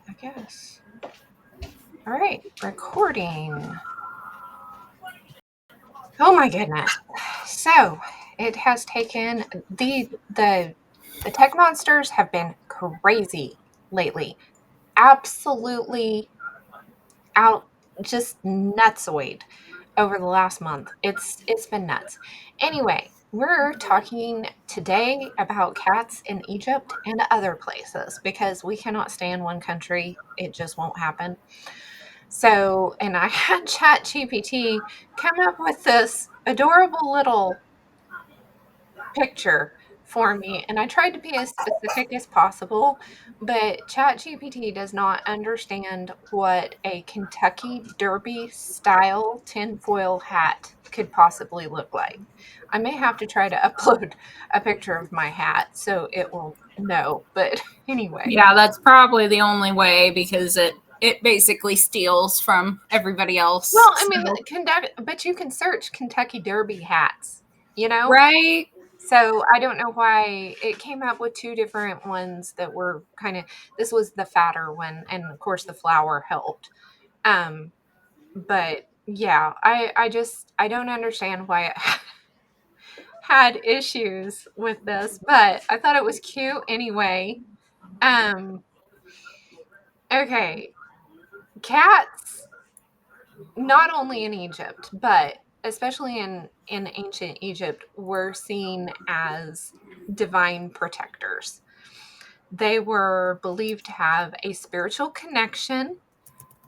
I guess. All right, recording. Oh my goodness. So it has taken the tech monsters have been crazy lately. Absolutely out just nutsoid over the last month. It's been nuts. Anyway, we're talking today about cats in Egypt and other places because we cannot stay in one country. It just won't happen. So, and I had ChatGPT come up with this adorable little picture for me, and I tried to be as specific as possible, but ChatGPT does not understand what a Kentucky Derby style tinfoil hat could possibly look like. I may have to try to upload a picture of my hat so it will know, but anyway. Yeah, that's probably the only way because it basically steals from everybody else. Well, I mean, So. but you can search Kentucky Derby hats, you know? Right? So I don't know why it came up with two different ones that were kind of, this was the fatter one, and of course the flour helped. Um, but yeah, I don't understand why it had issues with this, but I thought it was cute anyway. Um, okay, cats, not only in Egypt, but especially in ancient Egypt, were seen as divine protectors. They were believed to have a spiritual connection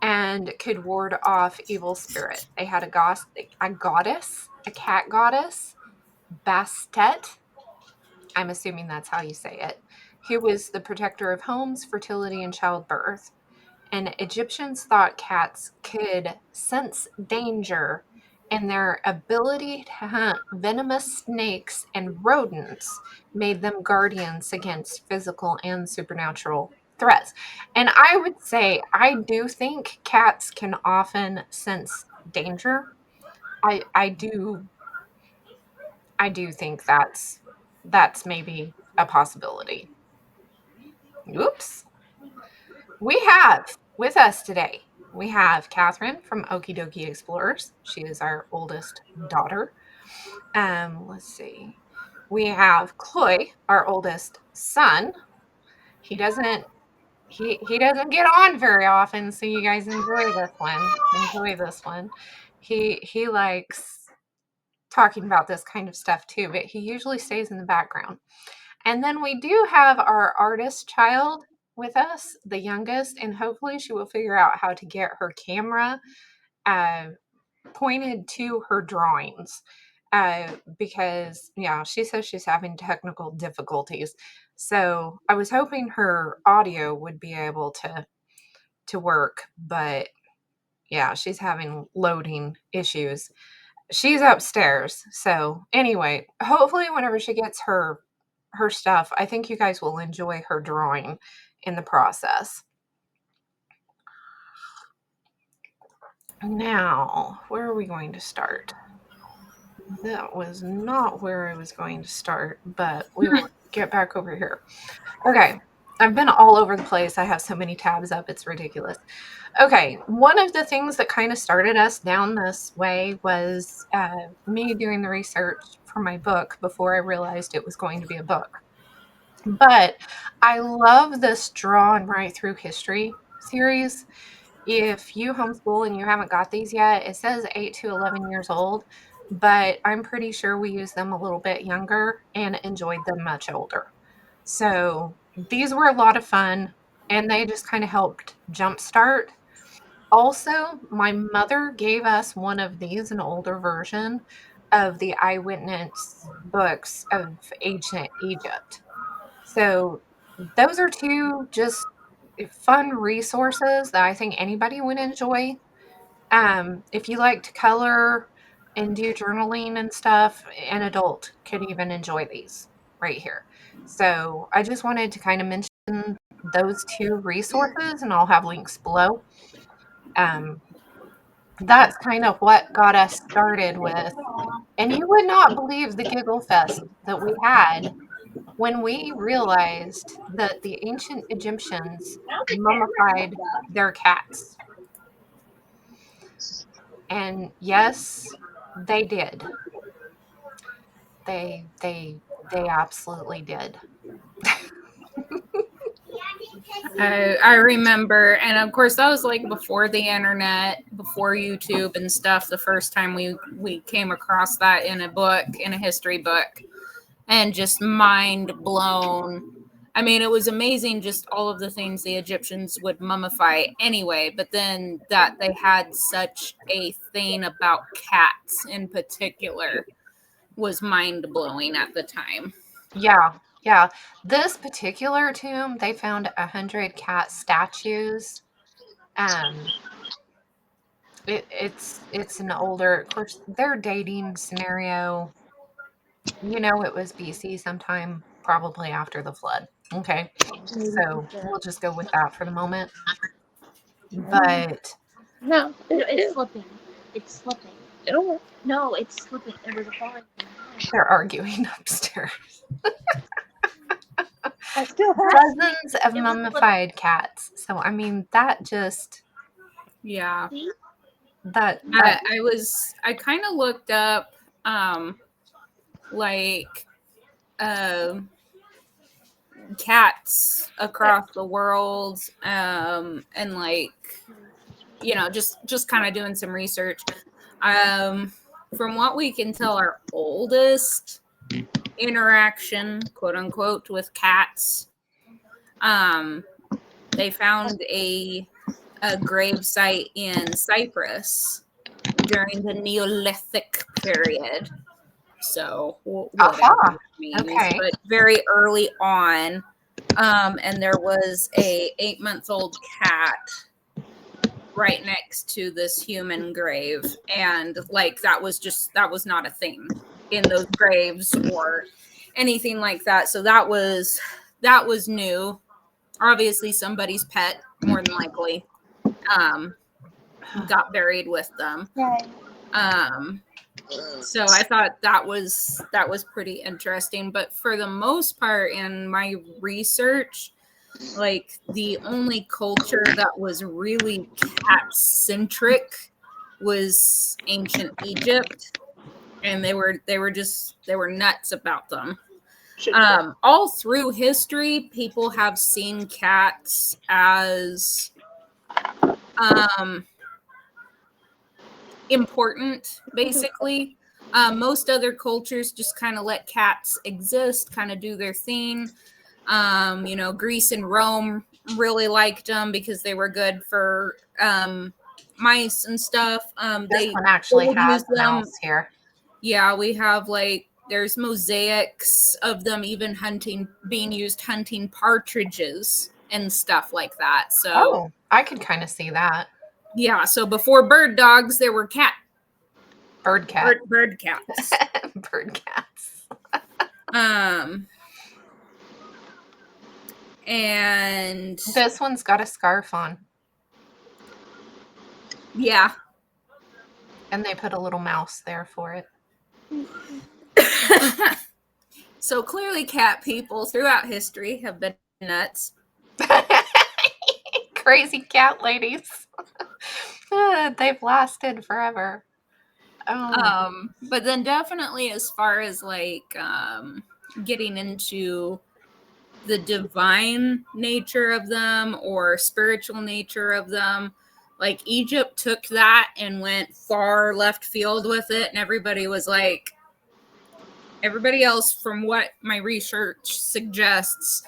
and could ward off evil spirit. They had a goddess, a cat goddess, Bastet. I'm assuming that's how you say it. Who was the protector of homes, fertility, and childbirth. And Egyptians thought cats could sense danger, and their ability to hunt venomous snakes and rodents made them guardians against physical and supernatural threats. And I would say I do think cats can often sense danger. I do think that's maybe a possibility. Oops. We have with us today, we have Catherine from Okie Dokie Explorers. She is our oldest daughter. Let's see. We have Chloe, our oldest son. He doesn't he doesn't get on very often, so you guys enjoy this one. Enjoy this one. He likes talking about this kind of stuff too, but he usually stays in the background. And then we do have our artist child with us, the youngest, and hopefully she will figure out how to get her camera uh, pointed to her drawings because, yeah, she says she's having technical difficulties. So I was hoping her audio would be able to work, but yeah, she's having loading issues. She's upstairs. So anyway, hopefully whenever she gets her stuff, I think you guys will enjoy her drawing in the process. Now, where are we going to start? That was not where I was going to start, but we will get back over here. Okay, I've been all over the place. I have so many tabs up, it's ridiculous. Okay, one of the things that kind of started us down this way was me doing the research for my book before I realized it was going to be a book. But I love this Drawn Right Through History series. If you homeschool and you haven't got these yet, it says 8 to 11 years old, but I'm pretty sure we used them a little bit younger and enjoyed them much older. So these were a lot of fun, and they just kind of helped jumpstart. Also, my mother gave us one of these, an older version of the eyewitness books of ancient Egypt. So those are two just fun resources that I think anybody would enjoy. If you like to color and do journaling and stuff, an adult could even enjoy these right here. So I just wanted to kind of mention those two resources, and I'll have links below. Um, that's kind of what got us started with. And you would not believe the giggle fest that we had when we realized that the ancient Egyptians mummified their cats. And yes, they did. They absolutely did. I remember, and of course that was like before the internet, before YouTube and stuff. The first time we came across that in a book, in a history book, and just mind blown. I mean, it was amazing just all of the things the Egyptians would mummify anyway, but then that they had such a thing about cats in particular was mind blowing at the time. Yeah. This particular tomb, they found 100 cat statues. Um, it's an older, of course, their dating scenario. It was BC sometime, probably after the flood. Okay, so we'll just go with that for the moment. But No, it's slipping. It's slipping. It'll work. No, it's slipping. It was falling. they're arguing upstairs. I still have Dozens of mummified cats. So I mean, that just Yeah. that I kind of looked up like cats across the world and like just kind of doing some research. From what we can tell, our oldest interaction, quote unquote, with cats, they found a grave site in Cyprus during the Neolithic period. So whatever that means, okay. but very early on, and there was a 8-month-old cat right next to this human grave, and like that was not a thing in those graves or anything like that. So that was new. Obviously, somebody's pet, more than likely, got buried with them. So I thought that was pretty interesting. But for the most part, in my research, like the only culture that was really cat centric was ancient Egypt, and they were nuts about them. All through history, people have seen cats as important, basically. Most other cultures just kind of let cats exist, kind of do their thing. Greece and Rome really liked them because they were good for mice and stuff. This one actually has them. mouse here. Yeah, we have there's mosaics of them even being used hunting partridges and stuff like that. So I could kind of see that. Yeah, so before bird dogs, there were bird cats. Bird cats. Bird cats. And this one's got a scarf on. Yeah. And they put a little mouse there for it. So clearly cat people throughout history have been nuts. Crazy cat ladies. They've lasted forever. But then definitely as far as getting into the divine nature of them or spiritual nature of them, like Egypt took that and went far left field with it, and everybody else, from what my research suggests,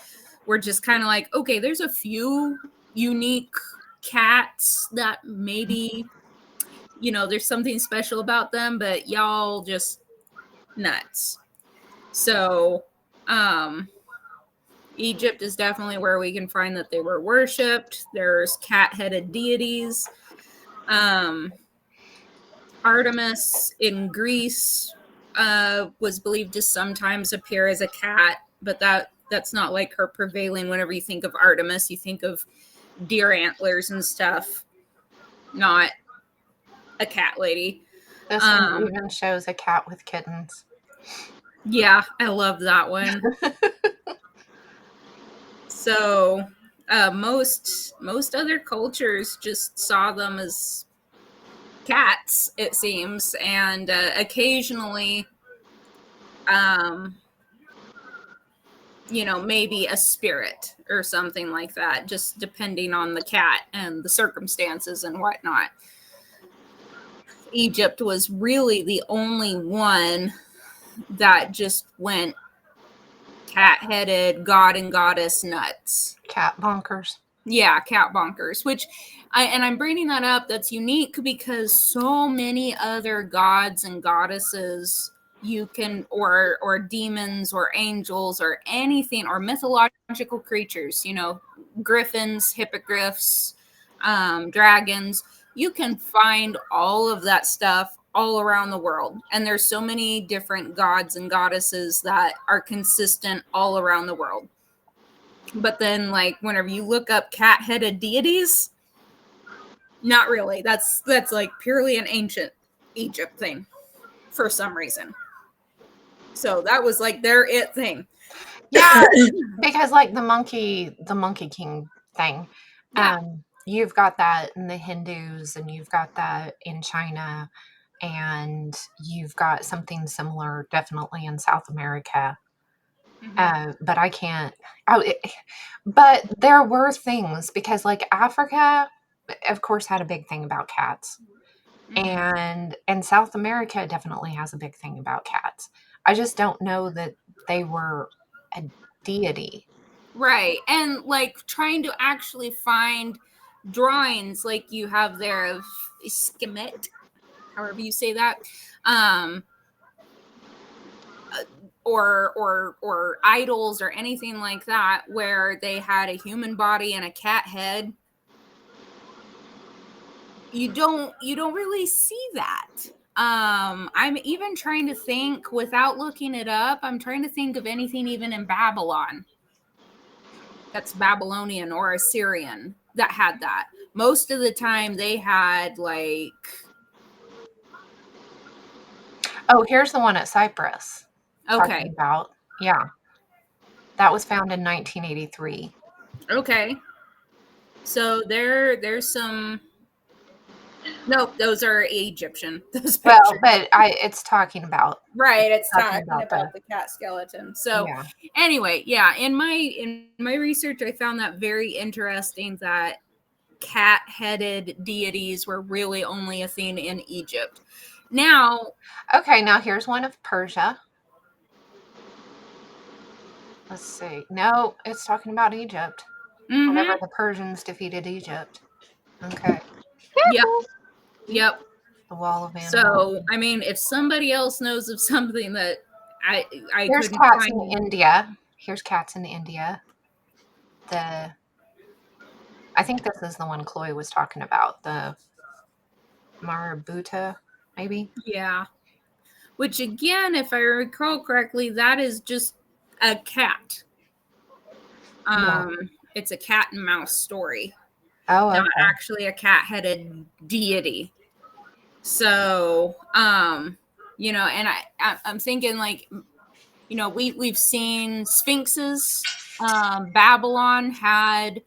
were just kind of like, okay, there's a few unique cats that maybe there's something special about them, but y'all just nuts. So Egypt is definitely where we can find that they were worshipped. There's cat-headed deities. Artemis in Greece was believed to sometimes appear as a cat, but that's not like her prevailing. Whenever you think of Artemis, you think of deer antlers and stuff, not a cat lady. This one even shows a cat with kittens. Yeah, I love that one. So most other cultures just saw them as cats, it seems, and occasionally, maybe a spirit or something like that, just depending on the cat and the circumstances and whatnot. Egypt was really the only one that just went cat-headed, god and goddess nuts. Cat bonkers. Yeah, cat bonkers, which I'm bringing that up. That's unique because so many other gods and goddesses you can, or demons or angels or anything, or mythological creatures, griffins, hippogriffs, dragons, you can find all of that stuff all around the world. And there's so many different gods and goddesses that are consistent all around the world. But then, like, whenever you look up cat-headed deities, not really. That's like purely an ancient Egypt thing for some reason. So that was like their it thing. Yeah, because like the monkey king thing, Yeah. you've got that in the Hindus, and you've got that in China, and you've got something similar definitely in South America. But I can't. But there were things, because like Africa, of course, had a big thing about cats, and South America definitely has a big thing about cats. I just don't know that they were a deity. Right. And like trying to actually find drawings like you have there of Skemet, however you say that, or idols or anything like that where they had a human body and a cat head. You don't really see that. I'm even trying to think, without looking it up, I'm trying to think of anything even in Babylon that's Babylonian or Assyrian that had that. Most of the time they had like... Oh, here's the one at Cyprus. Okay. About. Yeah. That was found in 1983. Okay. So there's some... Nope, those are Egyptian. Those pictures. Well, but it's talking about... Right, it's talking about the cat skeleton. So Yeah. anyway, yeah, in my research, I found that very interesting, that cat-headed deities were really only a thing in Egypt. Now, Okay, now here's one of Persia. Let's see. No, it's talking about Egypt. Whenever the Persians defeated Egypt. Okay. Yep. The Wall of Animals. So, I mean, if somebody else knows of something that I Here's couldn't cats find... in India. Here's cats in India. I think this is the one Chloe was talking about. The Marabouta, maybe? Yeah. Which, again, if I recall correctly, that is just a cat. It's a cat and mouse story. Oh, okay. Not actually a cat-headed deity. So, and I'm thinking, like, we've seen sphinxes. Babylon had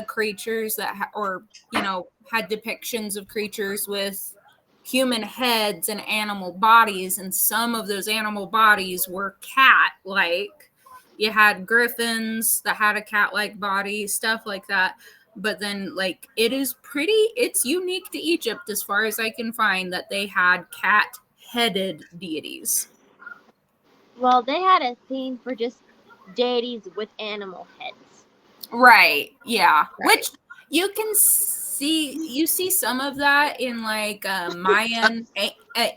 creatures that had depictions of creatures with human heads and animal bodies, and some of those animal bodies were cat-like. You had griffins that had a cat-like body, stuff like that. But then, like, it's unique to Egypt, as far as I can find, that they had cat-headed deities. Well, they had a theme for just deities with animal heads. Right, yeah. Right. Which you see some of that in, like, Mayan,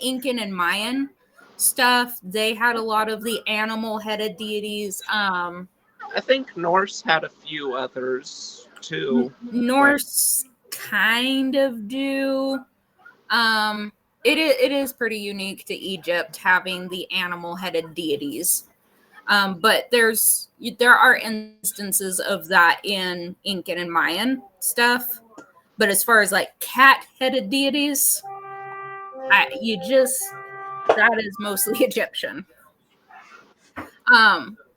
Incan and Mayan stuff. They had a lot of the animal-headed deities. I think Norse had a few others too. Norse kind of do. It is pretty unique to Egypt having the animal-headed deities. But there are instances of that in Incan and Mayan stuff. But as far as like cat-headed deities, that is mostly Egyptian.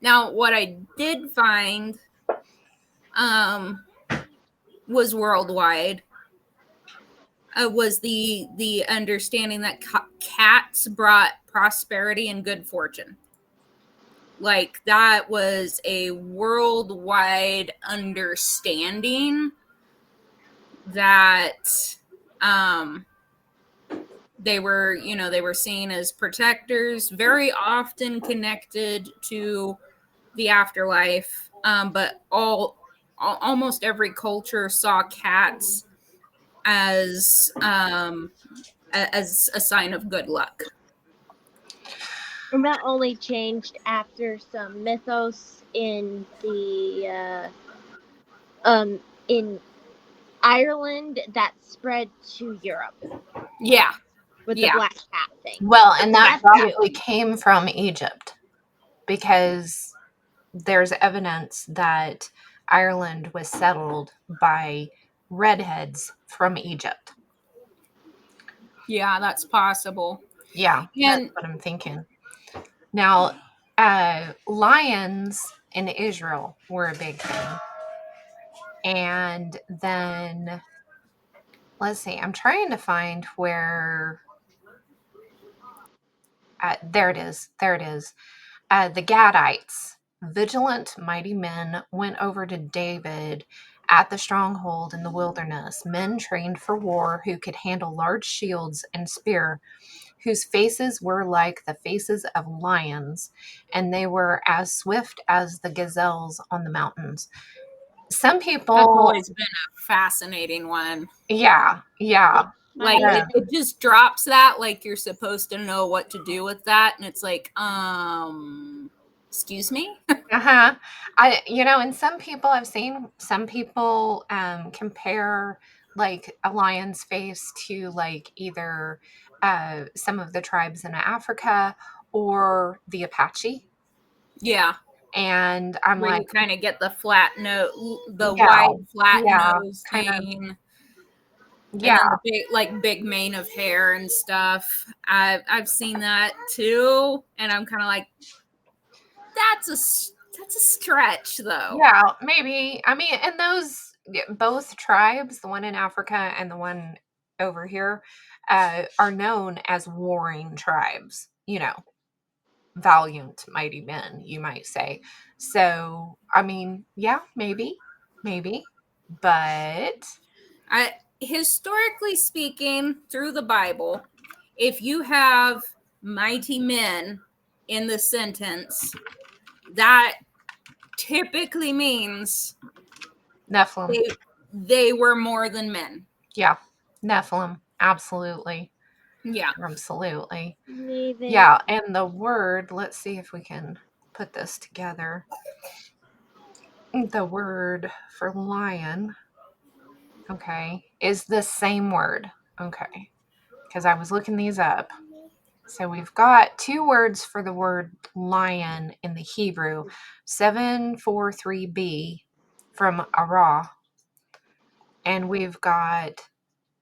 Now, what I did find was worldwide. Was the understanding that cats brought prosperity and good fortune. Like, that was a worldwide understanding that they were seen as protectors, very often connected to the afterlife. But almost every culture saw cats as a sign of good luck. And that only changed after some mythos in the in Ireland that spread to Europe. Yeah. With the black cat thing. Well, and that probably came from Egypt, because there's evidence that Ireland was settled by redheads from Egypt. Yeah, that's possible. Yeah, that's what I'm thinking. Now, lions in Israel were a big thing. And then, let's see, I'm trying to find where... there it is. The Gadites, vigilant, mighty men, went over to David at the stronghold in the wilderness, men trained for war who could handle large shields and spear, whose faces were like the faces of lions, and they were as swift as the gazelles on the mountains. Some people... That's always been a fascinating one. Yeah. Like, it just drops that, like, you're supposed to know what to do with that, and it's like, excuse me? And some people, I've seen some people compare, like, a lion's face to, like, either some of the tribes in Africa or the Apache. Yeah. And I'm where like, you kind of get the flat nose, the wide flat nose thing. Yeah. And then the big mane of hair and stuff. I've seen that too, and I'm kind of like, that's a stretch, though. Yeah, maybe. I mean, and those, both tribes, the one in Africa and the one over here, are known as warring tribes. Valiant, mighty men, you might say. So, I mean, yeah, maybe, but historically speaking, through the Bible, if you have mighty men in the sentence, that typically means Nephilim. They were more than men. Yeah, Nephilim, absolutely. Yeah, absolutely. Maybe. Yeah, and the word, let's see if we can put this together. The word for lion, okay, is the same word. Okay, because I was looking these up. So we've got two words for the word lion in the Hebrew, 743b from Ara, and we've got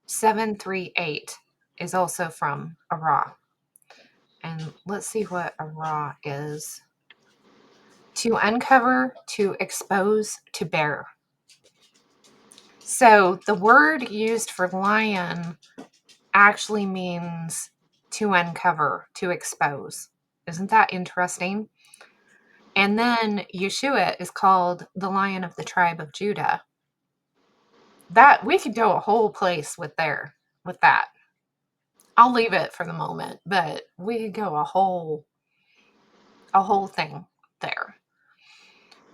738 is also from Ara. And let's see what Ara is. To uncover, to expose, to bare. So the word used for lion actually means to uncover, to expose. Isn't that interesting? And then Yeshua is called the Lion of the tribe of Judah. That we could go a whole place with that. I'll leave it for the moment, but we could go a whole thing there.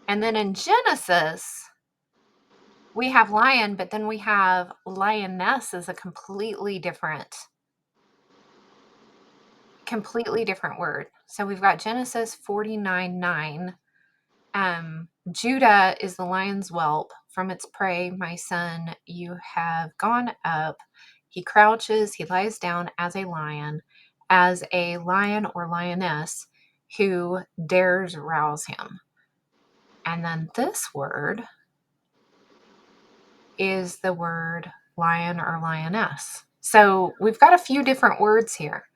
And then in Genesis, we have lion, but then we have lioness as a completely different word. So we've got Genesis 49:9. Judah is the lion's whelp. From its prey, my son, you have gone up. He crouches, he lies down as a lion or lioness who dares rouse him. And then this word is the word lion or lioness. So we've got a few different words here.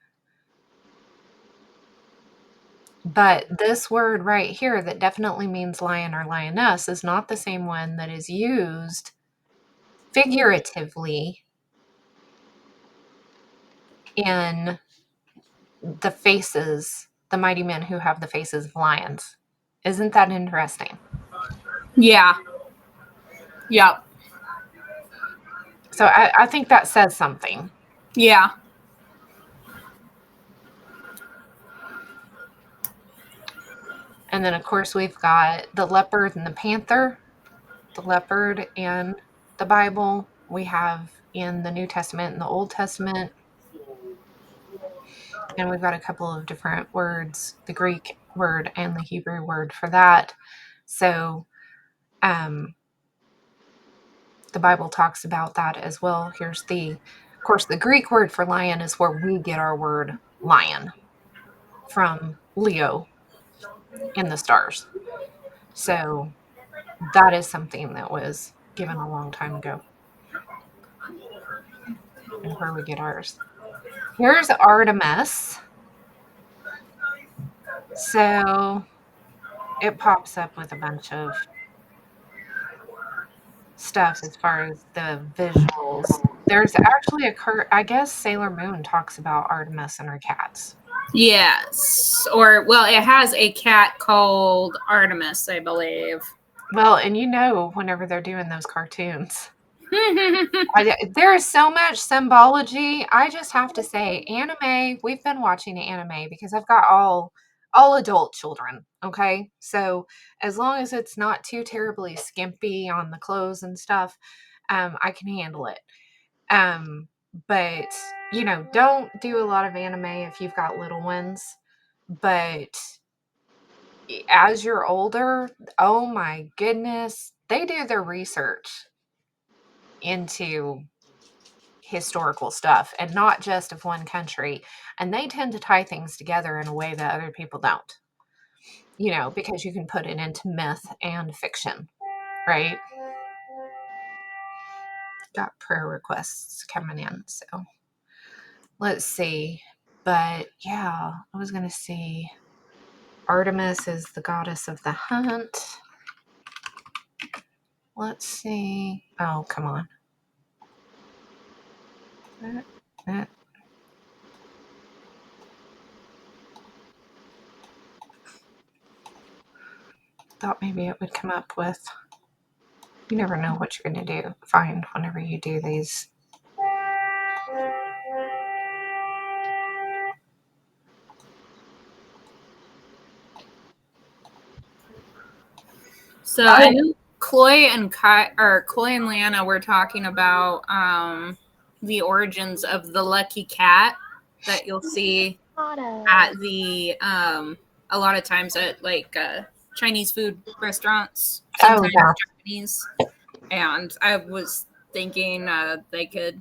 But this word right here that definitely means lion or lioness is not the same one that is used figuratively in the faces, the mighty men who have the faces of lions. Isn't that interesting? Yeah. Yep. So I think that says something. Yeah. And then, of course, we've got the leopard and the panther. The leopard in the Bible, we have in the New Testament and the Old Testament. And we've got a couple of different words, the Greek word and the Hebrew word for that. So the Bible talks about that as well. Of course, the Greek word for lion is where we get our word lion from Leo in the stars. So that is something that was given a long time ago and where we get ours. Here's Artemis. So it pops up with a bunch of stuff as far as the visuals. There's actually I guess Sailor Moon talks about Artemis and her cats. Yes. Or, well, it has a cat called Artemis, I believe. Well, and whenever they're doing those cartoons, there is so much symbology. I just have to say, anime, we've been watching anime because I've got all adult children, okay? So as long as it's not too terribly skimpy on the clothes and stuff, I can handle it. But don't do a lot of anime if you've got little ones. But as you're older, oh my goodness, they do their research into historical stuff and not just of one country. And they tend to tie things together in a way that other people don't, because you can put it into myth and fiction, right? Got prayer requests coming in. So let's see. But yeah, I was going to see Artemis is the goddess of the hunt. Let's see. Oh, come on. Thought maybe it would come up with. You never know what you're going to find whenever you do these. So I know Chloe and Lana were talking about the origins of the lucky cat that you'll see at the a lot of times at like Chinese food restaurants, sometimes Japanese. And I was thinking they could,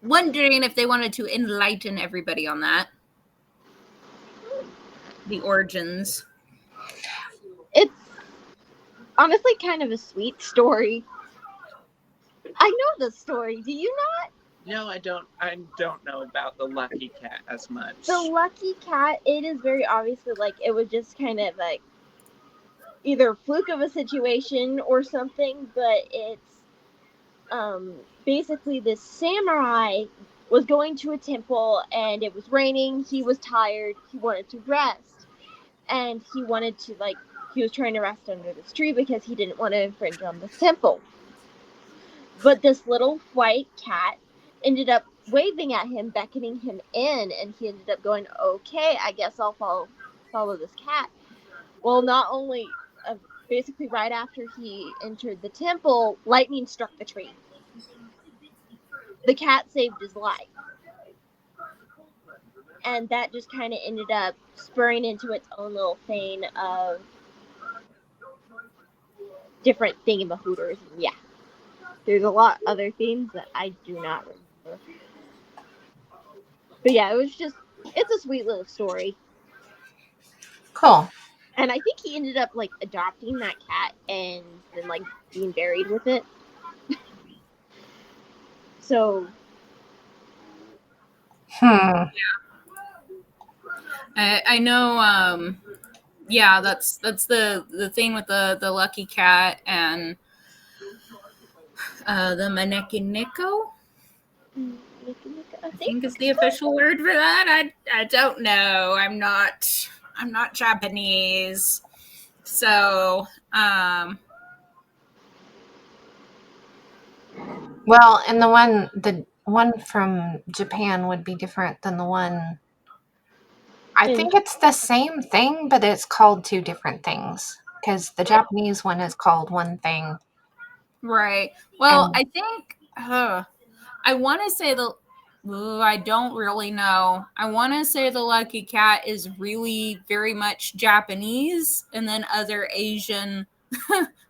wondering if they wanted to enlighten everybody on that, the origins. It's honestly kind of a sweet story. I know the story. Do you not? No, I don't. I don't know about the lucky cat as much. The lucky cat, it is very obviously like it was just kind of like either a fluke of a situation or something, but it's basically this samurai was going to a temple and it was raining, he was tired, he wanted to rest, and he was trying to rest under this tree because he didn't want to infringe on this temple. But this little white cat ended up waving at him, beckoning him in, and he ended up going, okay, I guess I'll follow this cat. Well, not only basically right after he entered the temple, lightning struck the tree. The cat saved his life. And that just kind of ended up spurring into its own little thing of different thingamahooters. Yeah. There's a lot of other things that I do not remember. But yeah, it's a sweet little story. Cool. And I think he ended up like adopting that cat and then like being buried with it. So I know. Yeah, that's the thing with the lucky cat and the maneki neko. I I think think is the official word for that. I don't know. I'm not Japanese, so Well, and the one from Japan would be different than the one. I And think it's the same thing, but it's called two different things. Because the Japanese one is called one thing. right. Well, And I think I want to say I don't really know. I want to say the lucky cat is really very much Japanese, and then other Asian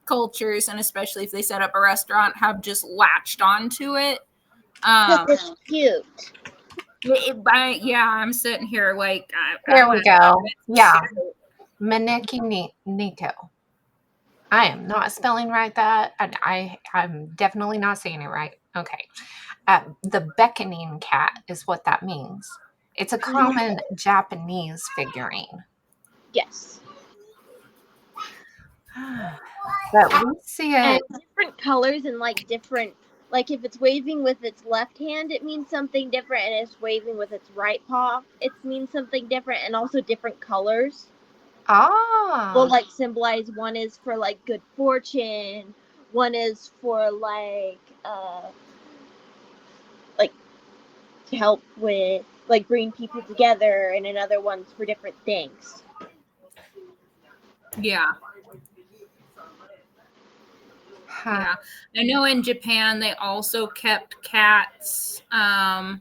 cultures, and especially if they set up a restaurant, have just latched onto it. it's cute. Yeah, I'm sitting here like there we go. Yeah. cute. Maneki Nico. I am not spelling right that. I'm definitely not saying it right. Okay. The beckoning cat is what that means. It's a common Japanese figurine. Yes. But we see And it. different colors and like different, like if it's waving with its left hand, it means something different, and if it's waving with its right paw, it means something different, and also different colors will like symbolize. One is for like good fortune, one is for like to help with like bring people together, and another one's for different things. Yeah. Yeah, I know in Japan they also kept cats around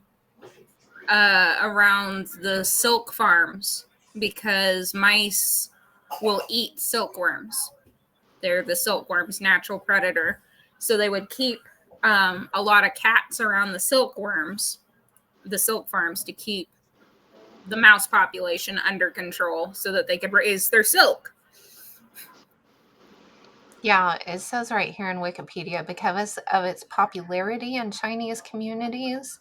the silk farms because mice will eat silkworms. They're the silkworm's natural predator. So they would keep a lot of cats around the silk farms to keep the mouse population under control so that they could raise their silk. Yeah, it says right here in Wikipedia, because of its popularity in Chinese communities,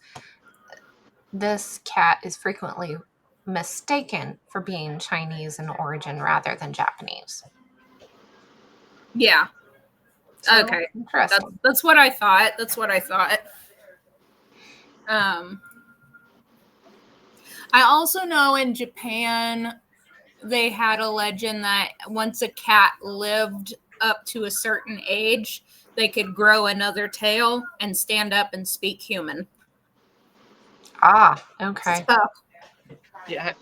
this cat is frequently mistaken for being Chinese in origin rather than Japanese. Yeah. So, okay. interesting. That's what I thought. I also know in Japan they had a legend that once a cat lived up to a certain age, they could grow another tail and stand up and speak human. Okay. So, Yeah,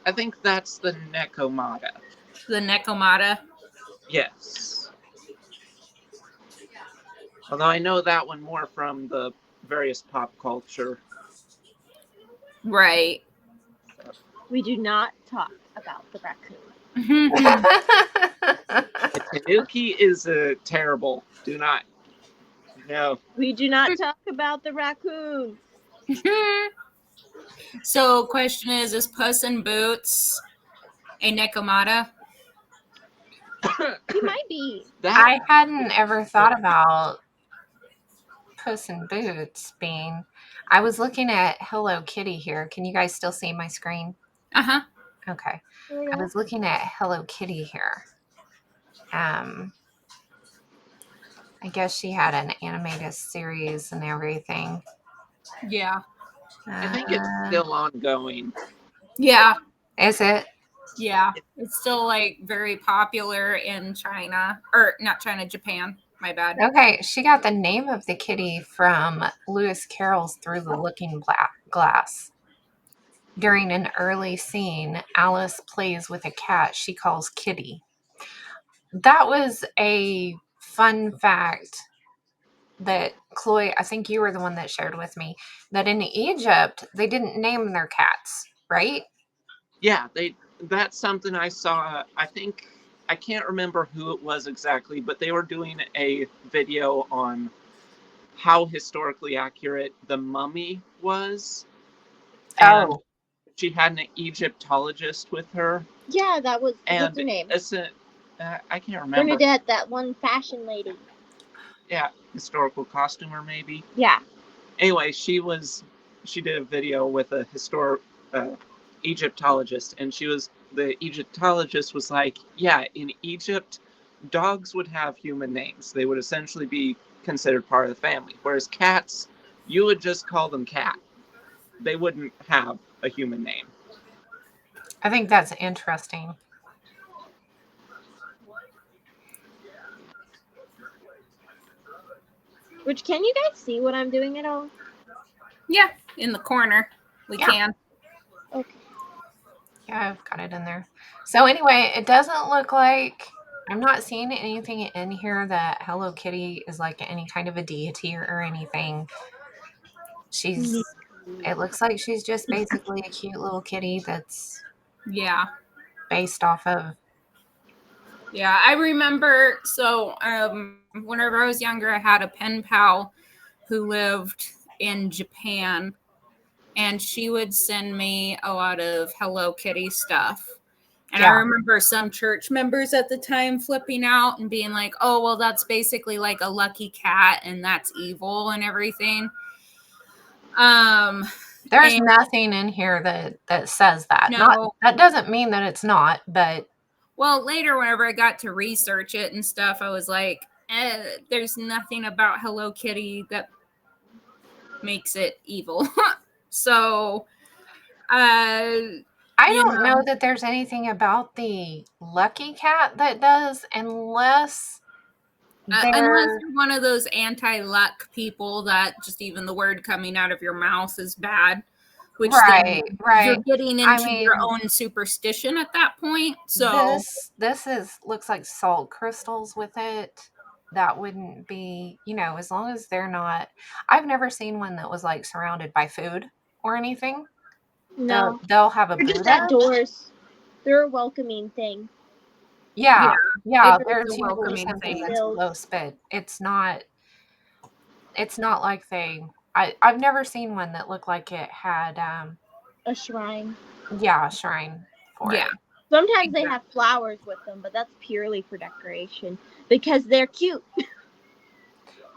I think that's the Nekomata. the Nekomata. Yes. Although I know that one more from the various pop culture. Right. We do not talk about the raccoon. The Tanuki is terrible. Do not. No. We do not talk about the raccoon. So, question is Puss in Boots a Nekomata? He might be. I hadn't ever thought about Puss in Boots being. I was looking at Hello Kitty here. Can you guys still see my screen? Uh-huh. Okay. I was looking at Hello Kitty here. I guess she had an animated series and everything. Yeah. I think it's still ongoing. Yeah. Is it? Yeah. It's still like very popular in China. Or not China, Japan. My bad. Okay, she got the name of the kitty from Lewis Carroll's Through the Looking Glass. During an early scene, Alice plays with a cat she calls Kitty. That was a fun fact that Chloe, I think you were the one that shared with me, that in Egypt, they didn't name their cats, right? Yeah, that's something I saw. I think I can't remember who it was exactly, but they were doing a video on how historically accurate the mummy was. And she had an Egyptologist with her. Yeah, that was what's her name? I can't remember. Bernadette, that one fashion lady. Yeah, historical costumer maybe. Yeah. Anyway, she did a video with a Egyptologist, and the Egyptologist was like, yeah, in Egypt, dogs would have human names. They would essentially be considered part of the family, whereas cats, you would just call them cat. They wouldn't have a human name. I think that's interesting. Which, can you guys see what I'm doing at all? Yeah, in the corner. We Yeah. can. Okay. Yeah, I've got it in there. So anyway, it doesn't look like, I'm not seeing anything in here that Hello Kitty is like any kind of a deity or anything. It looks like she's just basically a cute little kitty that's Yeah. based off of. Yeah, I remember. So, whenever I was younger, I had a pen pal who lived in Japan, and she would send me a lot of Hello Kitty stuff. And I Yeah. remember some church members at the time flipping out and being like, "Oh, well, that's basically like a lucky cat, and that's evil and everything." There's and- nothing in here that says that. No. That doesn't mean that it's not, but Well, later, whenever I got to research it and stuff, I was like, there's nothing about Hello Kitty that makes it evil. So, I don't know that there's anything about the lucky cat that does, unless you're one of those anti-luck people that just even the word coming out of your mouth is bad. Which right. You're getting into your own superstition at that point. So this looks like salt crystals with it. That wouldn't be, as long as they're not. I've never seen one that was like surrounded by food or anything. No, they'll have a they're just Buddha. outdoors. They're a welcoming thing. Yeah. There's a welcoming something thing. that's close, but it's not like I've never seen one that looked like it had a shrine. Yeah, a shrine for it. Sometimes they have flowers with them, but that's purely for decoration because they're cute.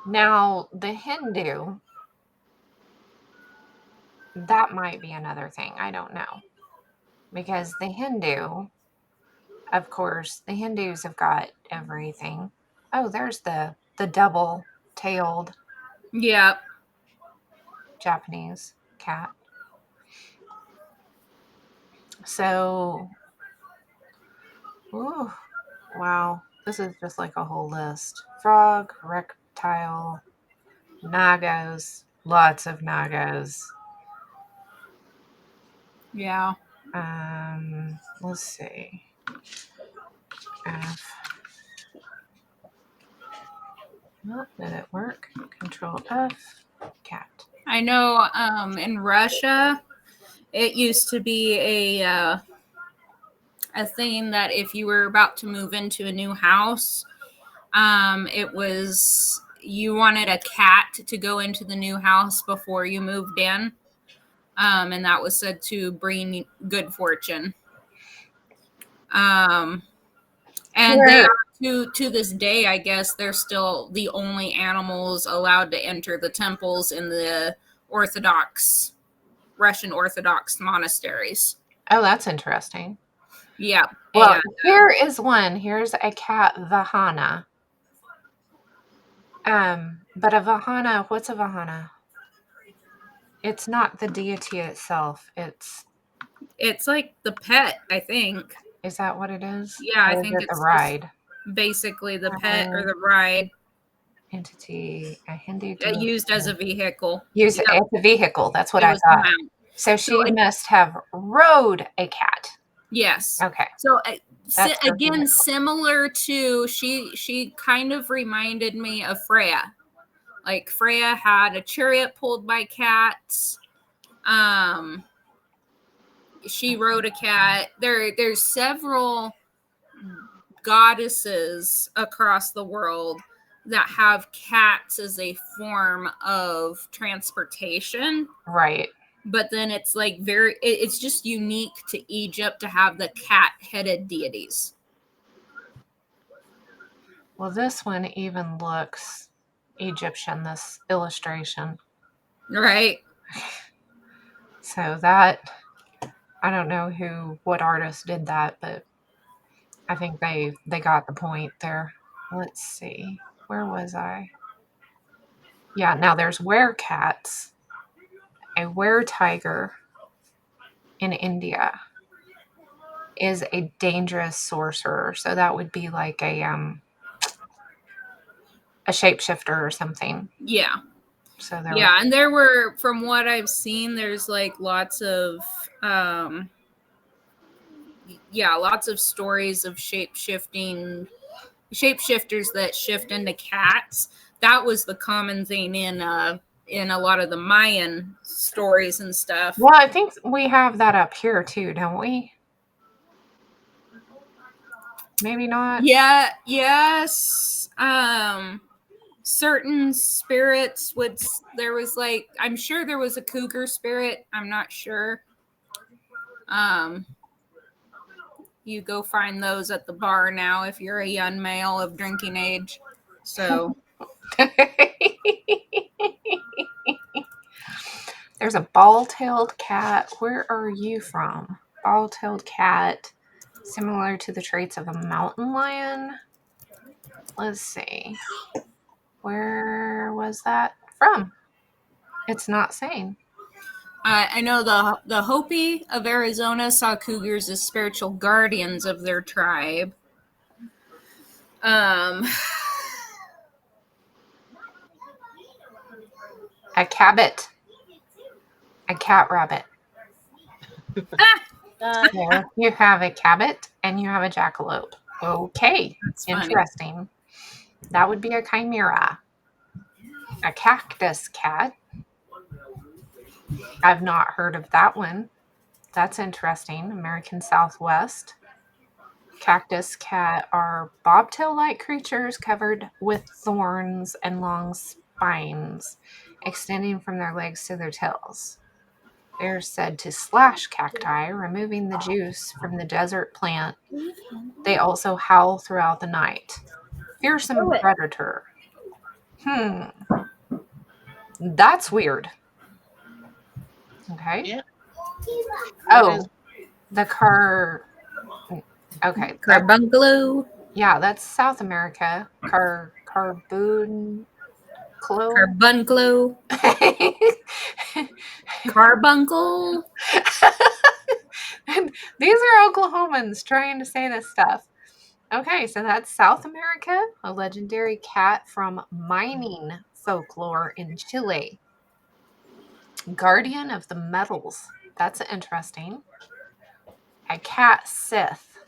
Now, the Hindu, that might be another thing. I don't know. Because the Hindu, of course, the Hindus have got everything. Oh, there's the double-tailed Japanese cat. So, ooh, wow. This is just like a whole list. Frog, reptile, nagos, lots of nagos. Yeah. Let's see. F. Well, did it work? Control F. Cat. I know in Russia, it used to be a thing that if you were about to move into a new house, it was you wanted a cat to go into the new house before you moved in. And that was said to bring good fortune. And they are, to this day, I guess, they're still the only animals allowed to enter the temples in the Russian Orthodox monasteries. Oh, that's interesting. Yeah. Well, here is one. Here's a cat Vahana. But a Vahana, what's a Vahana? It's not the deity itself. It's like the pet, I think. Is that what it is? Yeah, I think it's the ride. Basically the pet or the ride. Entity, a Hindu used as a vehicle. It's a vehicle. That's what I thought. So she must have rode a cat. Yes. Okay. So again, similar to she kind of reminded me of Freya. Like Freya had a chariot pulled by cats. She rode a cat. There's several goddesses across the world that have cats as a form of transportation. Right. But then it's like it's just unique to Egypt to have the cat-headed deities. Well, this one even looks Egyptian, this illustration. Right. So that I don't know what artist did that, but I think they got the point there. Let's see. Where was I? Yeah, now there's werecats, a were-tiger in India is a dangerous sorcerer. So that would be like a shapeshifter or something. Yeah. So Yeah, and there were, from what I've seen, there's like lots of lots of stories of shapeshifters that shift into cats. That was the common thing in a lot of the Mayan stories and stuff. Well, I think we have that up here too, don't we? Maybe not. Yeah, yes. Certain spirits would, there was like, I'm sure there was a cougar spirit. I'm not sure. You go find those at the bar now if you're a young male of drinking age. So There's a ball-tailed cat. Where are you from? Ball-tailed cat, similar to the traits of a mountain lion. Let's see. Where was that from? It's not saying. I know the Hopi of Arizona saw cougars as spiritual guardians of their tribe. A cabot. A cat rabbit. There you have a cabot and you have a jackalope. Okay, That's interesting. Funny. That would be a chimera. A cactus cat. I've not heard of that one. That's interesting. American Southwest. Cactus cat are bobtail-like creatures covered with thorns and long spines extending from their legs to their tails. They're said to slash cacti, removing the juice from the desert plant. They also howl throughout the night. Fearsome predator. That's weird. Okay. Yeah. Oh, the car. Okay. Carbuncle. Yeah, that's South America. Carbuncle. Carbuncle. Carbuncle. These are Oklahomans trying to say this stuff. Okay, so that's South America, a legendary cat from mining folklore in Chile. Guardian of the metals. That's interesting. A cat Sith.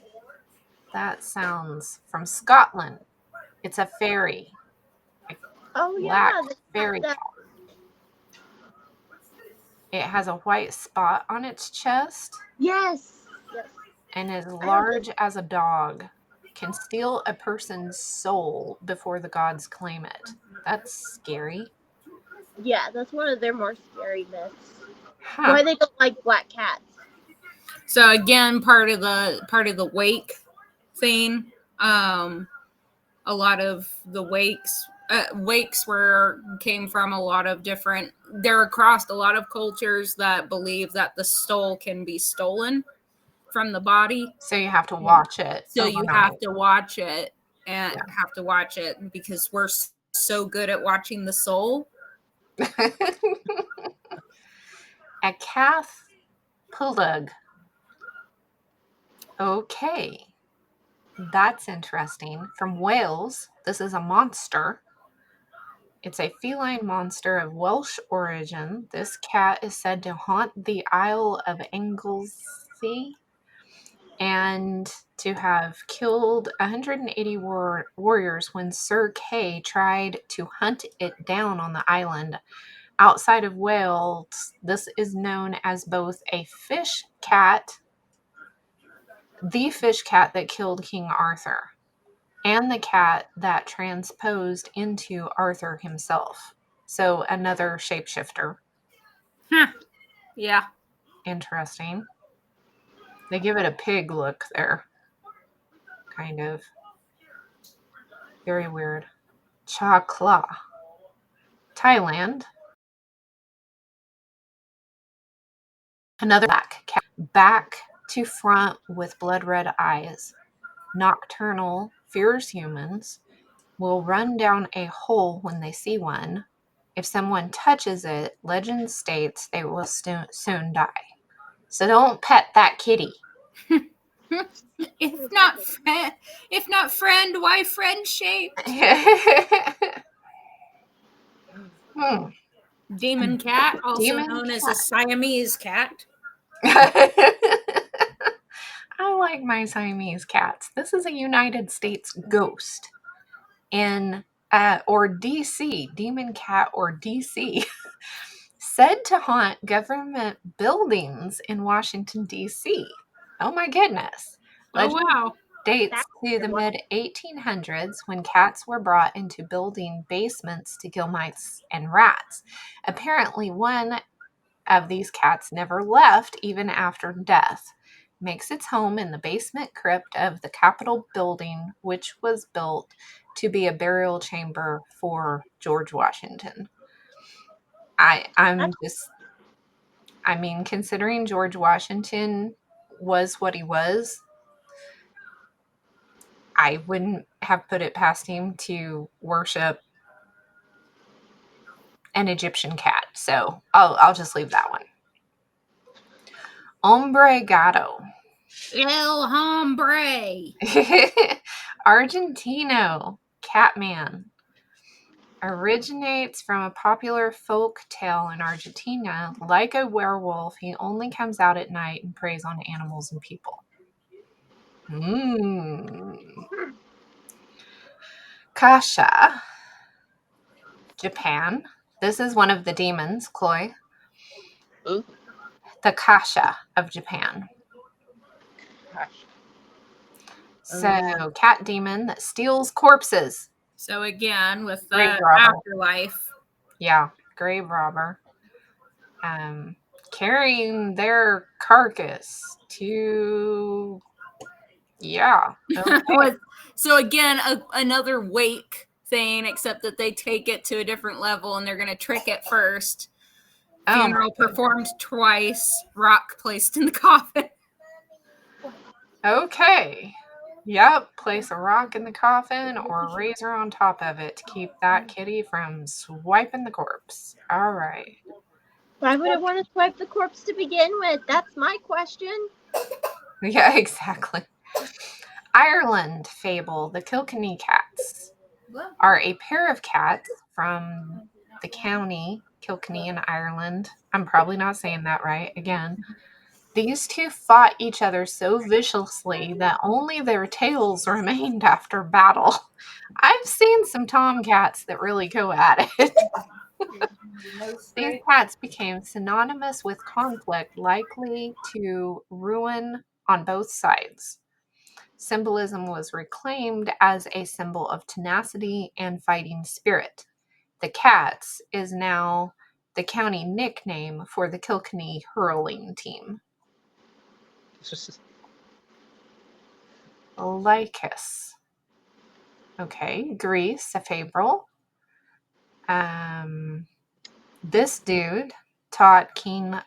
That sounds from Scotland. It's a fairy. Black fairy cat. It has a white spot on its chest. Yes. And is large as a dog. Can steal a person's soul before the gods claim it. That's scary. Yeah, that's one of their more scary myths. Why they don't like black cats. So again, part of the wake thing. A lot of the wakes came from a lot of different. They're across a lot of cultures that believe that the soul can be stolen from the body. So you have to watch it. So you have to watch it and have to watch it because we're so good at watching the soul. A chariot-pulling. Okay. That's interesting. From Wales, this is a monster. It's a feline monster of Welsh origin. This cat is said to haunt the Isle of Anglesey and to have killed 180 warriors when Sir Kay tried to hunt it down on the island. Outside of Wales, this is known as both a fish cat, the fish cat that killed King Arthur, and the cat that transposed into Arthur himself. So another shapeshifter. Yeah. Interesting. They give it a pig look there. Kind of. Very weird. Chakla. Thailand. Another black cat. back to front with blood red eyes. Nocturnal, fears humans, will run down a hole when they see one. If someone touches it, legend states they will soon die. So don't pet that kitty. If not friend, why friendship? Demon cat, also Demon known as cat. a Siamese cat. I like my Siamese cats. This is a United States ghost in or DC, demon cat or DC, said to haunt government buildings in Washington DC. Oh my goodness. Legend wow. dates to the mid 1800s when cats were brought into building basements to kill mice and rats. Apparently, one of these cats never left even after death. Makes its home in the basement crypt of the Capitol building, which was built to be a burial chamber for George Washington. Considering George Washington was what he was, I wouldn't have put it past him to worship an Egyptian cat. So I'll just leave that one. Hombre gato. El hombre. Argentino catman. Originates from a popular folk tale in Argentina. Like a werewolf, he only comes out at night and preys on animals and people. Kasha. Japan. This is one of the demons, Chloe. Ooh. The Kasha of Japan. Gosh. So, cat demon that steals corpses. So again, with the Grave robber. afterlife. Yeah, grave robber. Carrying their carcass to... Yeah. Okay. So again, another wake thing, except that they take it to a different level and they're going to trick it first. Funeral performed twice, rock placed in the coffin. Okay. Yep, place a rock in the coffin or a razor on top of it to keep that kitty from swiping the corpse. All right. Why would it want to swipe the corpse to begin with? That's my question. Yeah, exactly. Ireland fable, the Kilkenny cats, are a pair of cats from the county Kilkenny in Ireland. I'm probably not saying that right again. These two fought each other so viciously that only their tails remained after battle. I've seen some tomcats that really go at it. These cats became synonymous with conflict, likely to ruin on both sides. Symbolism was reclaimed as a symbol of tenacity and fighting spirit. The Cats is now the county nickname for the Kilkenny hurling team. Lycus. Okay, Greece, a fable. This dude taught King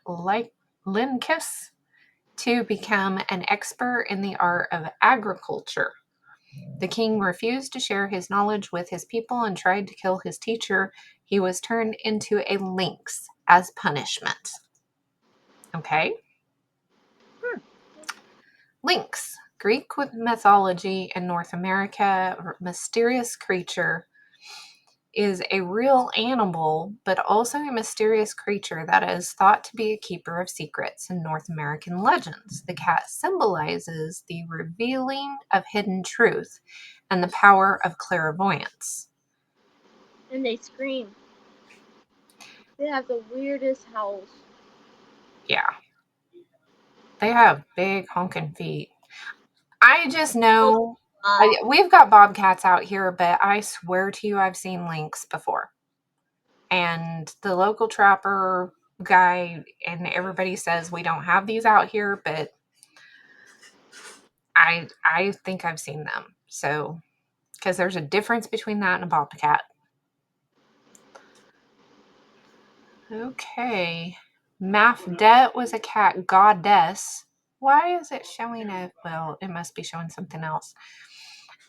Lyncus to become an expert in the art of agriculture. The king refused to share his knowledge with his people and tried to kill his teacher. He was turned into a lynx as punishment. Okay. Lynx, Greek mythology in North America, mysterious creature, is a real animal, but also a mysterious creature that is thought to be a keeper of secrets in North American legends. The cat symbolizes the revealing of hidden truth and the power of clairvoyance. And they scream. They have the weirdest howls. Yeah. They have big honking feet. I just know... we've got bobcats out here, but I swear to you I've seen lynx before. And the local trapper guy and everybody says we don't have these out here, but I think I've seen them. So, because there's a difference between that and a bobcat. Okay. Mafdet was a cat goddess. Why is it showing well, it must be showing something else.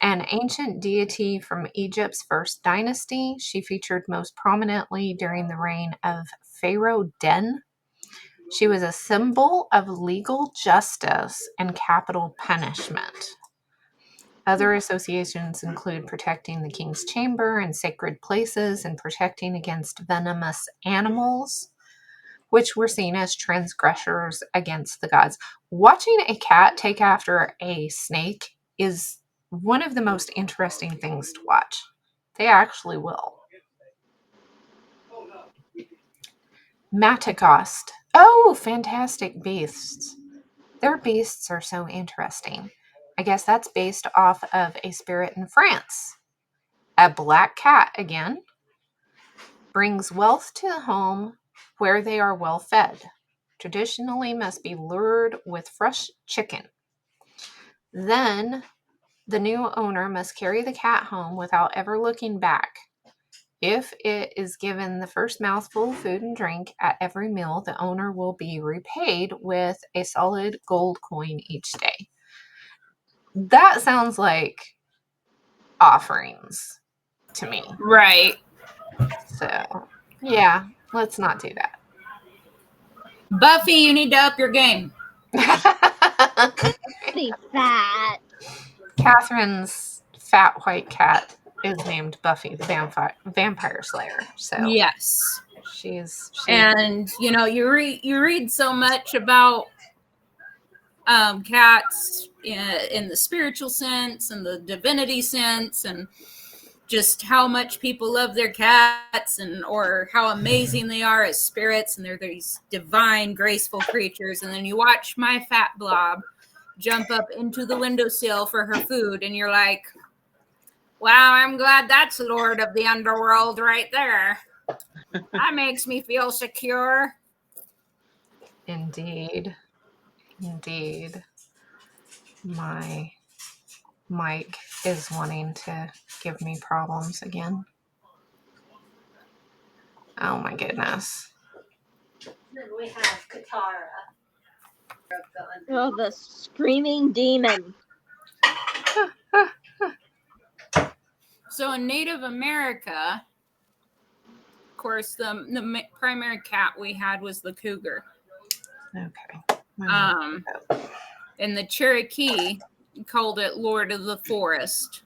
An ancient deity from Egypt's first dynasty. She featured most prominently during the reign of Pharaoh Den. She was a symbol of legal justice and capital punishment. Other associations include protecting the king's chamber and sacred places and protecting against venomous animals, which were seen as transgressors against the gods. Watching a cat take after a snake is one of the most interesting things to watch. They actually will. Matacost. Oh, fantastic beasts. Their beasts are so interesting. I guess that's based off of a spirit in France. A black cat, again, brings wealth to the home where they are well fed. Traditionally must be lured with fresh chicken. Then the new owner must carry the cat home without ever looking back. If it is given the first mouthful of food and drink at every meal, the owner will be repaid with a solid gold coin each day. That sounds like offerings to me. Right. So, yeah, let's not do that. Buffy, you need to up your game. Pretty fat. Catherine's fat white cat is named Buffy the Vampire Slayer. So Yes. she's And you read so much about cats in the spiritual sense and the divinity sense, and just how much people love their cats, and or how amazing they are as spirits, and they're these divine, graceful creatures. And then you watch my fat blob jump up into the windowsill for her food, and you're like, wow, I'm glad that's Lord of the Underworld right there. That makes me feel secure. Indeed. My mic is wanting to give me problems again. Oh my goodness. Then we have Katara. Oh, the screaming demon. So in Native America, of course, the primary cat we had was the cougar. Okay. And the Cherokee called it Lord of the Forest.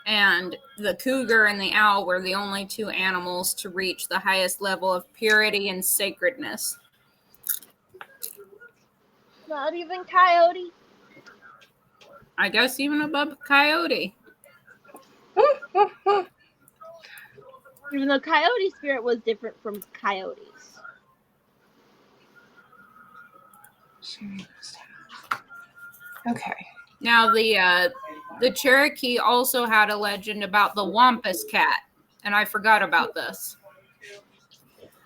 And the cougar and the owl were the only two animals to reach the highest level of purity and sacredness. Not even coyote. I guess even above coyote. Even though coyote spirit was different from coyotes. Okay. Now the Cherokee also had a legend about the Wampus cat, and I forgot about this.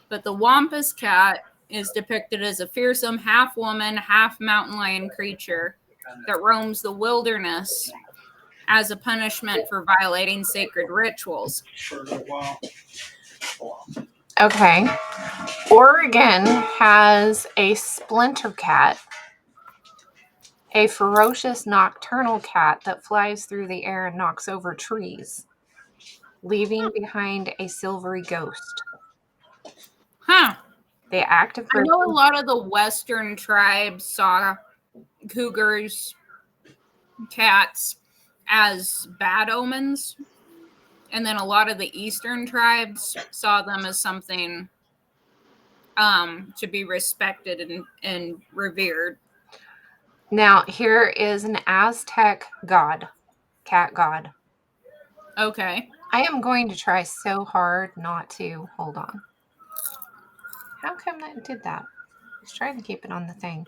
But the Wampus cat is depicted as a fearsome half woman, half mountain lion creature that roams the wilderness as a punishment for violating sacred rituals. Okay. Oregon has a splinter cat, a ferocious nocturnal cat that flies through the air and knocks over trees, leaving behind a silvery ghost. Huh. The active I know a lot of the Western tribes saw cougars, cats as bad omens. And then a lot of the Eastern tribes saw them as something to be respected and revered. Now, here is an Aztec god, cat god. Okay. I am going to try so hard not to. Hold on. How come that did that? I was trying to keep it on the thing.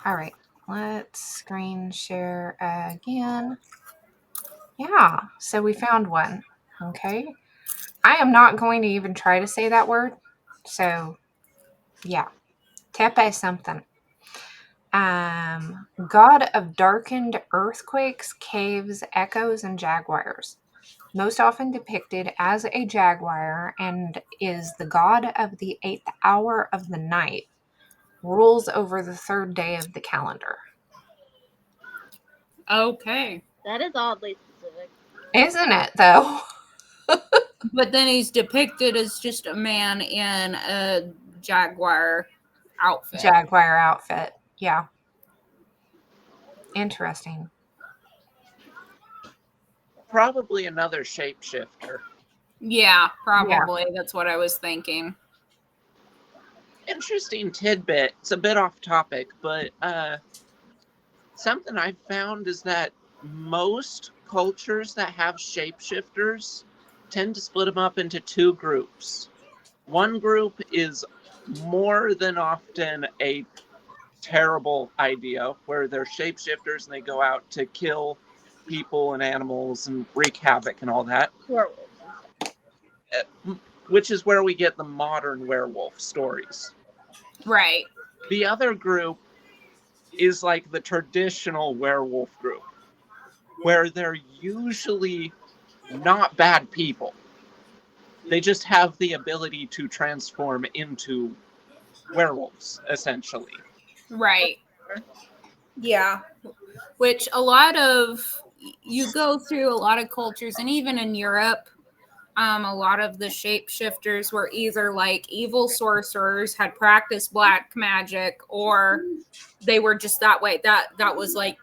All right. Let's screen share again. Yeah. So we found one. Okay. I am not going to even try to say that word. So, yeah. Tepe something. God of darkened earthquakes, caves, echoes, and jaguars. most often depicted as a jaguar, and is the god of the 8th hour of the night, rules over the 3rd day of the calendar. Okay. That is oddly specific. Isn't it, though? But then he's depicted as just a man in a jaguar outfit. Jaguar outfit. Yeah. Interesting. Probably another shapeshifter. Yeah, probably. That's what I was thinking. Interesting tidbit. It's a bit off topic, but something I've found is that most cultures that have shapeshifters tend to split them up into 2 groups. One group is more than often a terrible idea, where they're shapeshifters and they go out to kill people and animals and wreak havoc and all that. Werewolves. Which is where we get the modern werewolf stories. Right. The other group is like the traditional werewolf group, where they're usually not bad people. They just have the ability to transform into werewolves, essentially. Right. Yeah. Which you go through a lot of cultures, and even in Europe, a lot of the shapeshifters were either like evil sorcerers, had practiced black magic, or they were just that way. That was like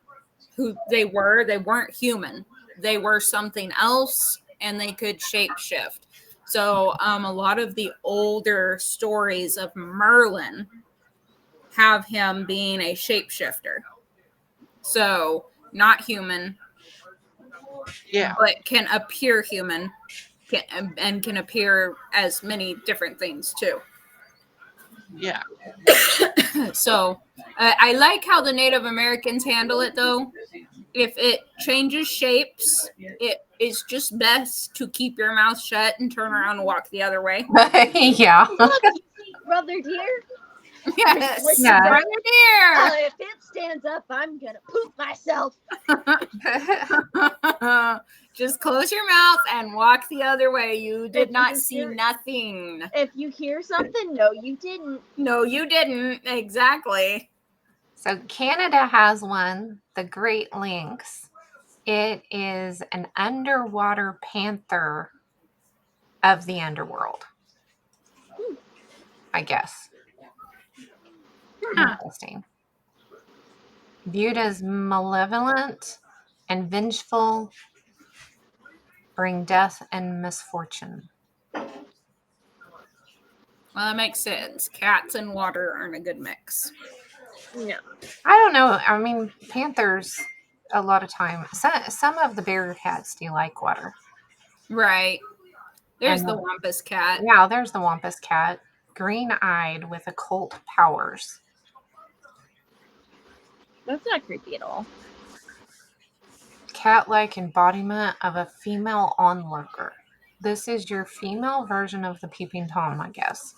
who they were. They weren't human. They were something else, and they could shapeshift. So a lot of the older stories of Merlin have him being a shapeshifter. So not human, Yeah. but can appear human, and can appear as many different things too. Yeah. So I like how the Native Americans handle it, though. If it changes shapes, it is just best to keep your mouth shut and turn around and walk the other way. Yeah. Brother deer. Yes, Yeah. brother deer. If it stands up, I'm gonna poop myself. Just close your mouth and walk the other way. You did If not you see hear- nothing. If you hear something, no, you didn't. No, you didn't. Exactly. So Canada has one, the Great Lynx. It is an underwater panther of the underworld, I guess. Huh. Interesting. Viewed as malevolent and vengeful, bring death and misfortune. Well, that makes sense. Cats and water aren't a good mix. No. I don't know. I mean, panthers, a lot of time, some of the bear cats do like water. Right. There's And the Wampus cat. Yeah, there's the Wampus cat, green-eyed with occult powers. That's not creepy at all. Cat-like embodiment of a female onlooker. This is your female version of the peeping Tom, I guess.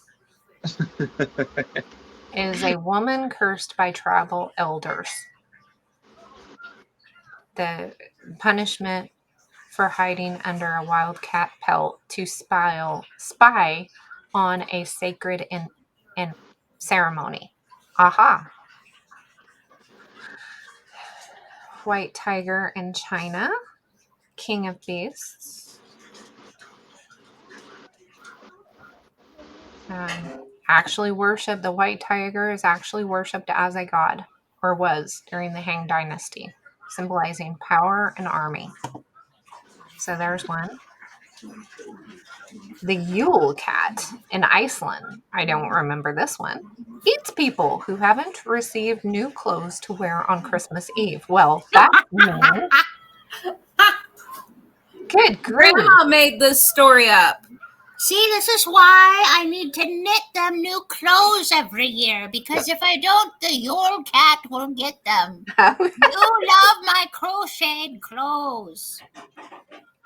Is a woman cursed by tribal elders. The punishment for hiding under a wild cat pelt to spy on a sacred in ceremony. Aha. White tiger in China. King of beasts. Actually worshipped, the white tiger is actually worshipped as a god, or was during the Han Dynasty, symbolizing power and army. So there's one. The Yule cat in Iceland, I don't remember this one, eats people who haven't received new clothes to wear on Christmas Eve. Well, that's mean. Good grief. Grandma made this story up. See, this is why I need to knit them new clothes every year, because if I don't, the Yule cat will get them. You love my crocheted clothes.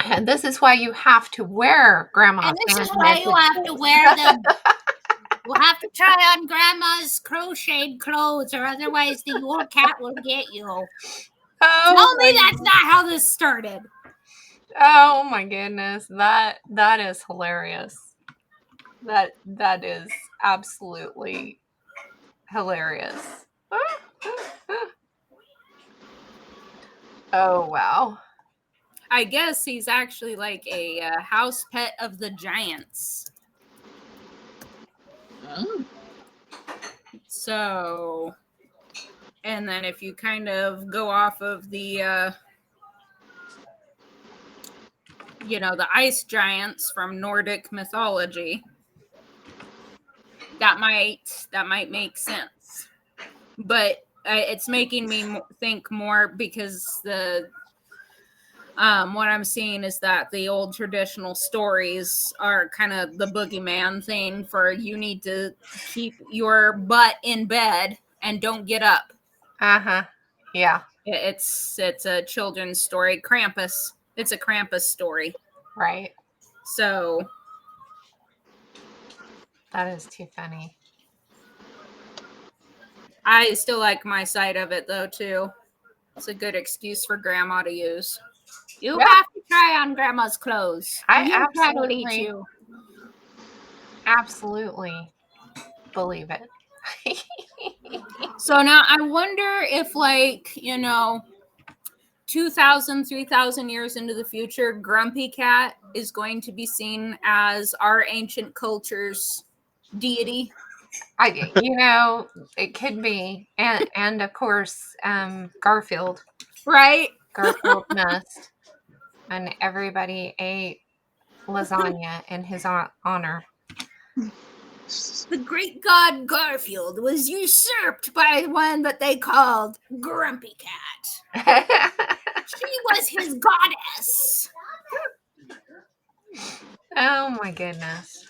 And this is why you have to wear Grandma's And this is hand why knitted. you have to wear them. You'll have to try on Grandma's crocheted clothes, or otherwise the Yule cat will get you. Oh Tell me my that's not how this started. Oh my goodness, that is hilarious. That is absolutely hilarious. Oh wow. I guess he's actually like a house pet of the giants. Oh. So, and then if you kind of go off of the the ice giants from Nordic mythology, that might make sense. But it's making me think more because the what I'm seeing is that the old traditional stories are kind of the boogeyman thing for you need to keep your butt in bed and don't get up. Uh-huh. Yeah. It's a children's story. Krampus. It's a Krampus story. Right. So that is too funny. I still like my side of it though too. It's a good excuse for grandma to use. You have to try on grandma's clothes. I That'll eat you. Absolutely believe it. So now I wonder if 2,000, 3,000 years into the future, Grumpy Cat is going to be seen as our ancient culture's deity. It could be. And of course, Garfield. Right? Garfield must. And everybody ate lasagna in his honor. The great god Garfield was usurped by one that they called Grumpy Cat. She was his goddess. Oh my goodness.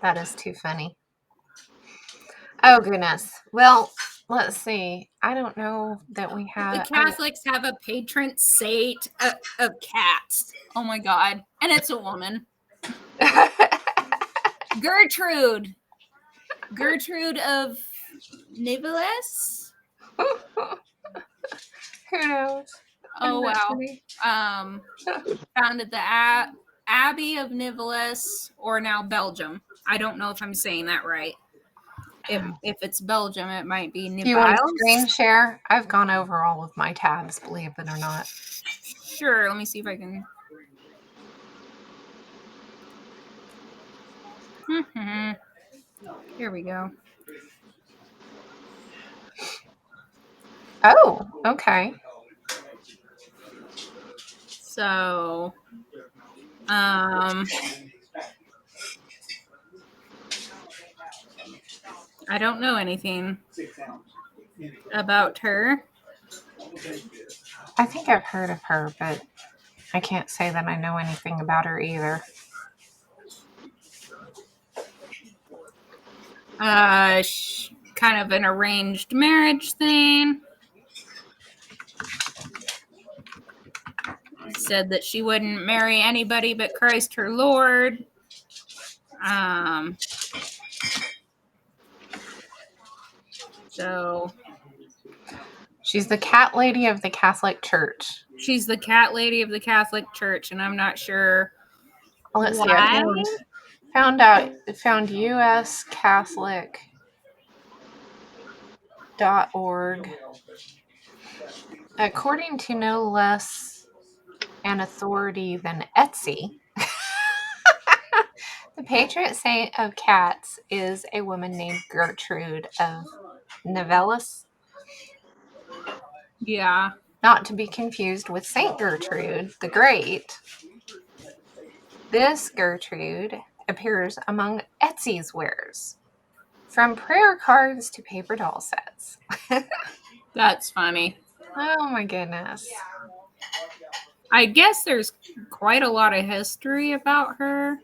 That is too funny. Oh goodness. Well, let's see. I don't know that we have. The Catholics have a patron saint of cats. Oh my god. And it's a woman. Gertrude. Gertrude of Niveles? Who knows? Oh wow. Founded the Abbey of Niveles, or now Belgium. I don't know if I'm saying that right. If it's Belgium, it might be Niveles. Do you want to screen share? I've gone over all of my tabs, believe it or not. Sure. Let me see if I can. Here we go. Oh, okay. So, I don't know anything about her. I think I've heard of her, but I can't say that I know anything about her either. Kind of an arranged marriage thing. Said that she wouldn't marry anybody but Christ her Lord. So she's the cat lady of the Catholic Church. She's the cat lady of the Catholic Church, and I'm not sure let's why. See. Found US Catholic.org. According to no less an authority than Etsy, the patron saint of cats is a woman named Gertrude of Niveles. Yeah. Not to be confused with Saint Gertrude the Great. This Gertrude appears among Etsy's wares, from prayer cards to paper doll sets. That's funny. Oh my goodness. I guess there's quite a lot of history about her.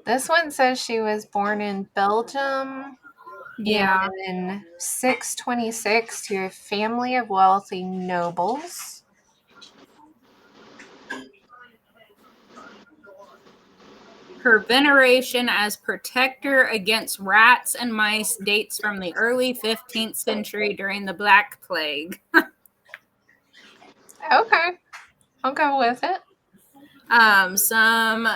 This one says she was born in Belgium. Yeah. In 626 to a family of wealthy nobles. Her veneration as protector against rats and mice dates from the early 15th century during the Black Plague. Okay. I'll go with it. Some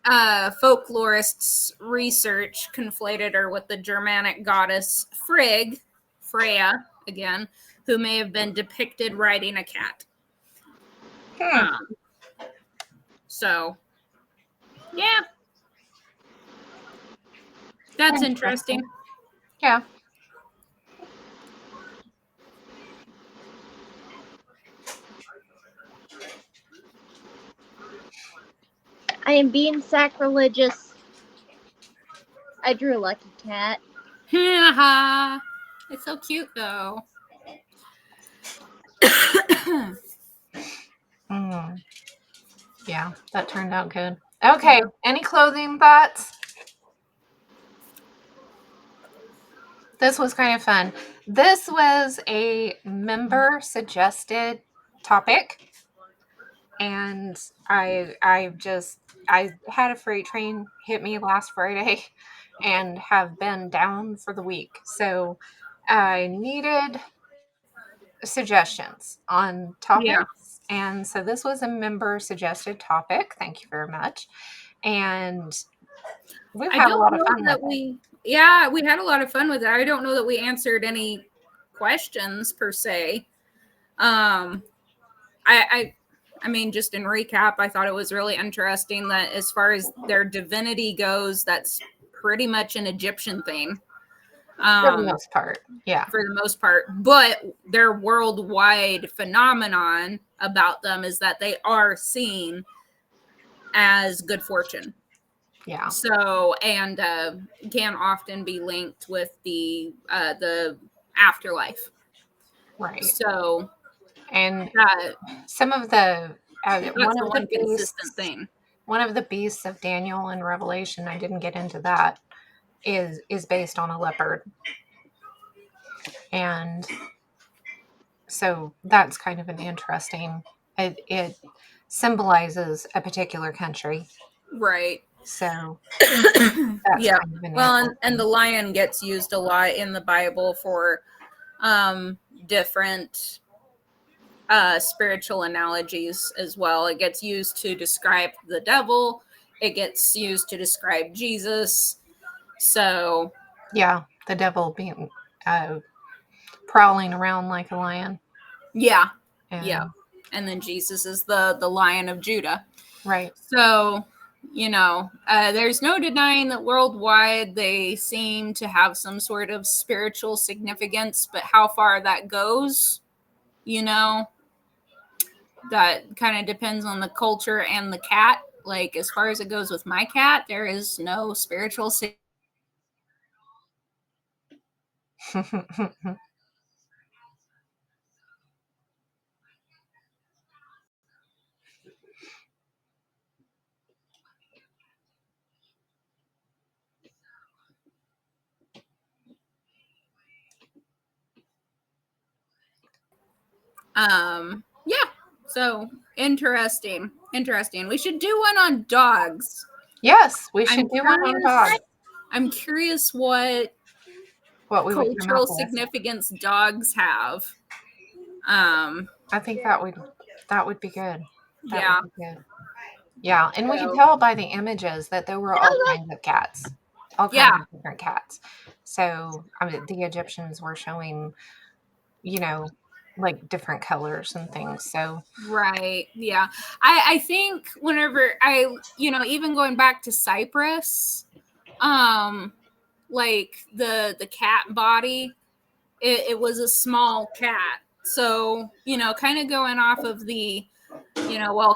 folklorists' research conflated her with the Germanic goddess Freya, again, who may have been depicted riding a cat. So, yeah. That's interesting. Yeah. I am being sacrilegious. I drew a lucky cat. It's so cute, though. Yeah, that turned out good. Okay, any clothing thoughts? This was kind of fun. This was a member suggested topic, and I had a freight train hit me last Friday and have been down for the week. So I needed suggestions on topics. And so this was a member suggested topic. Thank you very much. And we've had a lot of fun with it. Yeah, we had a lot of fun with it. I don't know that we answered any questions per se. I mean, just in recap, I thought it was really interesting that as far as their divinity goes, that's pretty much an Egyptian thing. For the most part, yeah. For the most part. But their worldwide phenomenon about them is that they are seen as good fortune. Yeah. So, and can often be linked with the afterlife. Right. So, and some of the consistent thing. One of the beasts of Daniel in Revelation, I didn't get into that, is based on a leopard. And so that's kind of an interesting, it symbolizes a particular country. Right. So yeah. Well, and the lion gets used a lot in the Bible for different spiritual analogies as well. It gets used to describe the devil. It gets used to describe Jesus. So yeah, the devil being prowling around like a lion. Yeah. And then Jesus is the Lion of Judah. Right. So, there's no denying that worldwide they seem to have some sort of spiritual significance, but how far that goes, that kind of depends on the culture and the cat. Like, as far as it goes with my cat, there is no spiritual significance. Yeah. So interesting. We should do one on dogs. Yes, we should do one on dogs. I'm curious what cultural significance dogs have. I think that would be good. That would be good. Yeah, and we can tell by the images that there were all kinds of cats, all kinds of different cats. So the Egyptians were showing, like different colors and things. So right, yeah. I think whenever even going back to Cyprus, like the cat body, it was a small cat. So kind of going off of the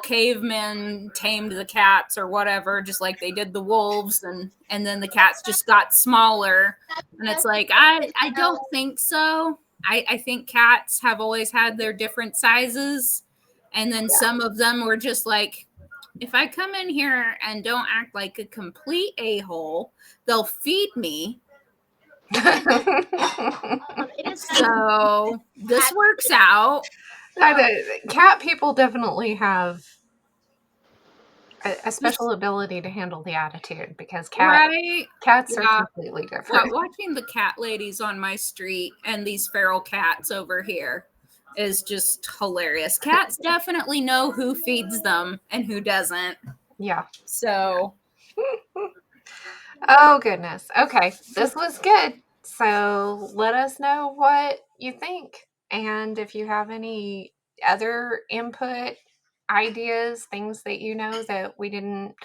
cavemen tamed the cats or whatever, just like they did the wolves, and then the cats just got smaller. And it's like, I don't think so. I think cats have always had their different sizes. And then some of them were just like, if I come in here and don't act like a complete a-hole, they'll feed me. So this works out. Cat people definitely have a special ability to handle the attitude, because cats are completely different. Watching the cat ladies on my street and these feral cats over here, is just hilarious. Cats definitely know who feeds them and who doesn't. Yeah. So. Oh, goodness. Okay. This was good. So let us know what you think. And if you have any other input, ideas, things that you know that we didn't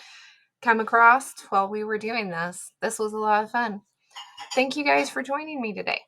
come across while we were doing this, this was a lot of fun. Thank you guys for joining me today.